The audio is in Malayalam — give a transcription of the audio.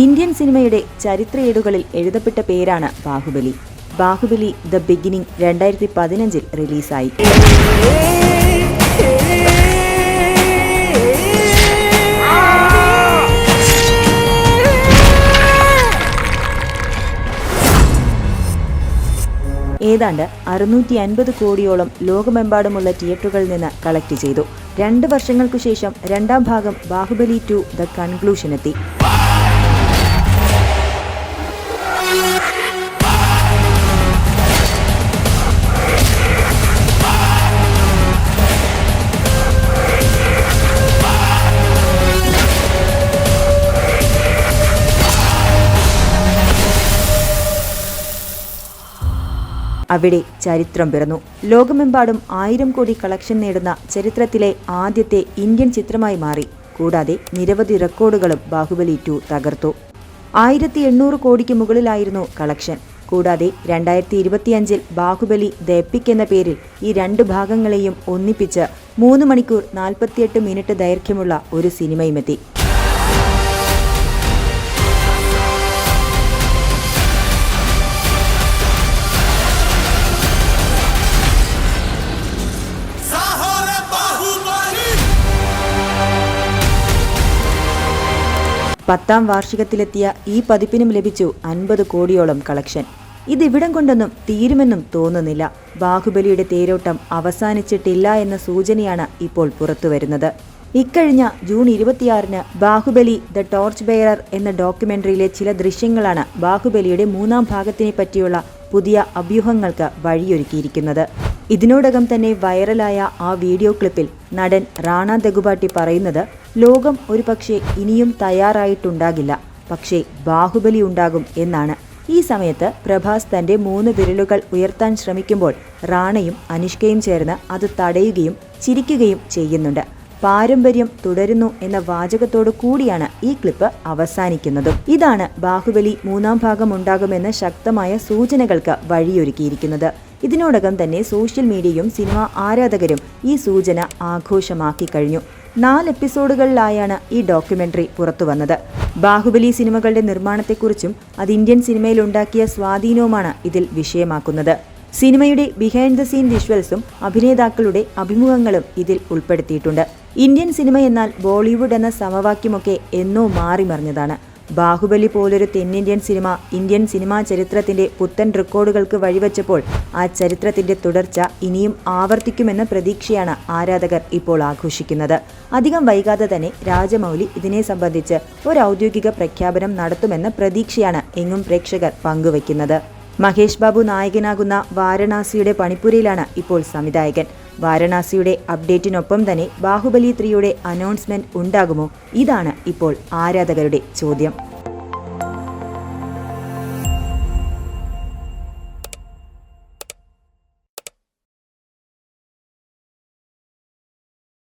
ഇന്ത്യൻ സിനിമയുടെ ചരിത്രയേടുകളിൽ എഴുതപ്പെട്ട പേരാണ് ബാഹുബലി. ബാഹുബലി ദ ബിഗിനിംഗ് 2015 റിലീസായി. ഏതാണ്ട് 650 കോടിയോളം ലോകമെമ്പാടുമുള്ള തിയേറ്ററുകളിൽ നിന്ന് കളക്ട് ചെയ്തു. 2 വർഷങ്ങൾക്കു ശേഷം രണ്ടാം ഭാഗം ബാഹുബലി 2 ദ കൺക്ലൂഷനെത്തി. അവിടെ ചരിത്രം പിറന്നു. ലോകമെമ്പാടും 1000 കോടി കളക്ഷൻ നേടുന്ന ചരിത്രത്തിലെ ആദ്യത്തെ ഇന്ത്യൻ ചിത്രമായി മാറി. കൂടാതെ നിരവധി റെക്കോർഡുകളും ബാഹുബലി 2 തകർത്തു. 1800 കോടിക്ക് മുകളിലായിരുന്നു കളക്ഷൻ. കൂടാതെ 2025 ബാഹുബലി ദ എപ്പിക് എന്ന പേരിൽ ഈ 2 ഭാഗങ്ങളെയും ഒന്നിപ്പിച്ച് 3 മണിക്കൂർ 48 മിനിറ്റ് ദൈർഘ്യമുള്ള ഒരു സിനിമയുമെത്തി. പത്താം വാർഷികത്തിലെത്തിയ ഈ പതിപ്പിനും ലഭിച്ചു 50 കോടിയോളം കളക്ഷൻ. ഇതിവിടം കൊണ്ടൊന്നും തീരുമെന്നും തോന്നുന്നില്ല. ബാഹുബലിയുടെ തേരോട്ടം അവസാനിച്ചിട്ടില്ല എന്ന സൂചനയാണ് ഇപ്പോൾ പുറത്തുവരുന്നത്. ഇക്കഴിഞ്ഞ ജൂൺ 26-ന് ബാഹുബലി ദ ടോർച്ച് ബെയറർ എന്ന ഡോക്യുമെന്ററിയിലെ ചില ദൃശ്യങ്ങളാണ് ബാഹുബലിയുടെ 3-ാം ഭാഗത്തിനെ പറ്റിയുള്ള പുതിയ അഭ്യൂഹങ്ങൾക്ക് വഴിയൊരുക്കിയിരിക്കുന്നത്. ഇതിനോടകം തന്നെ വൈറലായ ആ വീഡിയോ ക്ലിപ്പിൽ നടൻ റാണ ദഗുബാട്ടി പറയുന്നത്, ലോകം ഒരുപക്ഷെ ഇനിയും തയ്യാറായിട്ടുണ്ടാകില്ല, പക്ഷേ ബാഹുബലി ഉണ്ടാകും എന്നാണ്. ഈ സമയത്ത് പ്രഭാസ് തന്റെ 3 വിരലുകൾ ഉയർത്താൻ ശ്രമിക്കുമ്പോൾ റാണയും അനുഷ്കയും ചേർന്ന് അത് തടയുകയും ചിരിക്കുകയും ചെയ്യുന്നുണ്ട്. പാരമ്പര്യം തുടരുന്നു എന്ന വാചകത്തോടു കൂടിയാണ് ഈ ക്ലിപ്പ് അവസാനിക്കുന്നതും. ഇതാണ് ബാഹുബലി 3-ാം ഭാഗം ഉണ്ടാകുമെന്ന ശക്തമായ സൂചനകൾക്ക് വഴിയൊരുക്കിയിരിക്കുന്നത്. ഇതിനോടകം തന്നെ സോഷ്യൽ മീഡിയയും സിനിമാ ആരാധകരും ഈ സൂചന ആഘോഷമാക്കി കഴിഞ്ഞു. 4 എപ്പിസോഡുകളിലായാണ് ഈ ഡോക്യുമെന്ററി പുറത്തുവന്നത്. ബാഹുബലി സിനിമകളുടെ നിർമ്മാണത്തെക്കുറിച്ചും അത് ഇന്ത്യൻ സിനിമയിൽ ഉണ്ടാക്കിയ സ്വാധീനവുമാണ് ഇതിൽ വിഷയമാക്കുന്നത്. സിനിമയുടെ ബിഹൈൻഡ് ദ സീൻ വിഷ്വൽസും അഭിനേതാക്കളുടെ അഭിമുഖങ്ങളും ഇതിൽ ഉൾപ്പെടുത്തിയിട്ടുണ്ട്. ഇന്ത്യൻ സിനിമ എന്നാൽ ബോളിവുഡ് എന്ന സമവാക്യമൊക്കെ എന്നോ മാറിമറിഞ്ഞതാണ്. ബാഹുബലി പോലൊരു തെന്നിന്ത്യൻ സിനിമ ഇന്ത്യൻ സിനിമാ ചരിത്രത്തിന്റെ പുത്തൻ റെക്കോർഡുകൾക്ക് വഴിവെച്ചപ്പോൾ ആ ചരിത്രത്തിന്റെ തുടർച്ച ഇനിയും ആവർത്തിക്കുമെന്ന പ്രതീക്ഷയാണ് ആരാധകർ ഇപ്പോൾ ആഘോഷിക്കുന്നത്. അധികം വൈകാതെ തന്നെ രാജമൗലി ഇതിനെ സംബന്ധിച്ച് ഒരു ഔദ്യോഗിക പ്രഖ്യാപനം നടത്തുമെന്ന പ്രതീക്ഷയാണ് എങ്ങും പ്രേക്ഷകർ പങ്കുവയ്ക്കുന്നത്. മഹേഷ് ബാബു നായകനാകുന്ന വാരണാസിയുടെ പണിപ്പുരയിലാണ് ഇപ്പോൾ സംവിധായകൻ. വാരണാസിയുടെ അപ്ഡേറ്റിനൊപ്പം തന്നെ ബാഹുബലി 3യുടെ അനൗൺസ്മെന്റ് ഉണ്ടാകുമോ? ഇതാണ് ഇപ്പോൾ ആരാധകരുടെ ചോദ്യം.